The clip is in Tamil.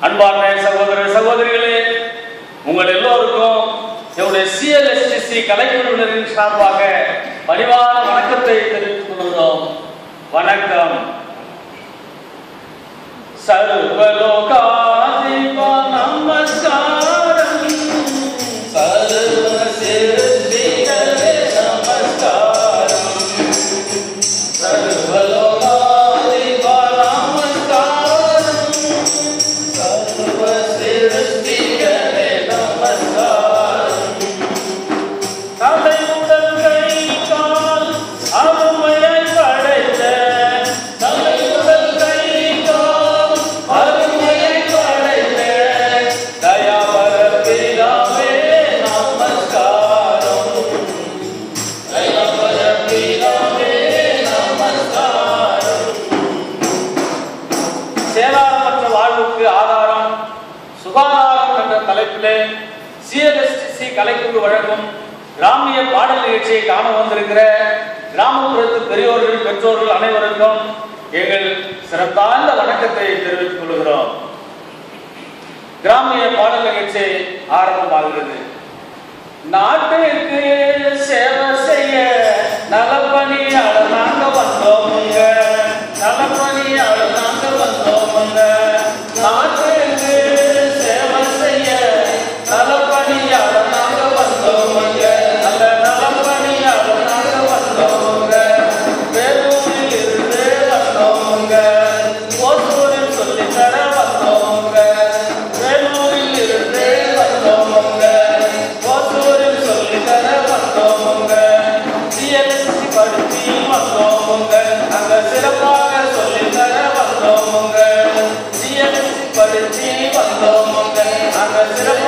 அன்பார்ந்த சகோதர சகோதரிகளே, உங்கள் எல்லோருக்கும் என்னுடைய CLSTC கலைக்குழுவினரின் சார்பாக பணிவான வணக்கத்தை தெரிவித்துக் கொள்கிறோம். வணக்கம். சர்வலோகாதிப நமஸ்காரம், சர்வ சிருஷ்டிகளே நமஸ்காரம், சர்வலோகாதிப நமஸ்காரம், சர்வ சிருஷ்டிகளே நமஸ்காரம். தலை முதல் கை கால் அருமையை படைத்த, தலை முதல் கை கால் அருமையை படைத்த தயாபர பிதாவே நமஸ்காரம், தயாபர பிதாவே நமஸ்காரம். சேதாரமற்ற வாழ்வுக்கு ஆதாரம் சுகாதாரம் என்ற தலைப்பிலே CLSTC கலைக்குழு வழங்கும் கிராமிய பாடல் நிகழ்ச்சியை காண வந்திருக்கிற கிராமப்புறத்து பெரியோர்கள் பெற்றோர்கள் அனைவருக்கும் எங்கள் சிறப்பார்ந்த வணக்கத்தை தெரிவித்துக் கொள்கிறோம். கிராமிய பாடல் நிகழ்ச்சி ஆரம்பமாகிறது. நாட்டுக்கு சேவை செய்ய நலப்பணியாளர் நாங்க வந்தோமுங்க, நலப்பணியாளர் நாங்க வந்தோமுங்க. நாட்டுக்கு சேவை செய்ய நலப்பணியாளர் நாங்க வந்தோமுங்க, நல்ல நலப்பணியாளர் நாங்க வந்தோமுங்க. வேலூரில் இருந்து வந்தோமுங்க, ஓசூரில் சொல்லித்தர வந்தோமுங்க. வேலூரில் இருந்து வந்தோமுங்க, ஓசூரில் சொல்லித்தர வந்தோமுங்க. CLSTC படிச்சு வந்தோமுங்க, அங்க சிறப்பாக சொல்லித்தர வந்தோமுங்க. CLSTC படிச்சு வந்தோமுங்க, அங்க சிறப்பாக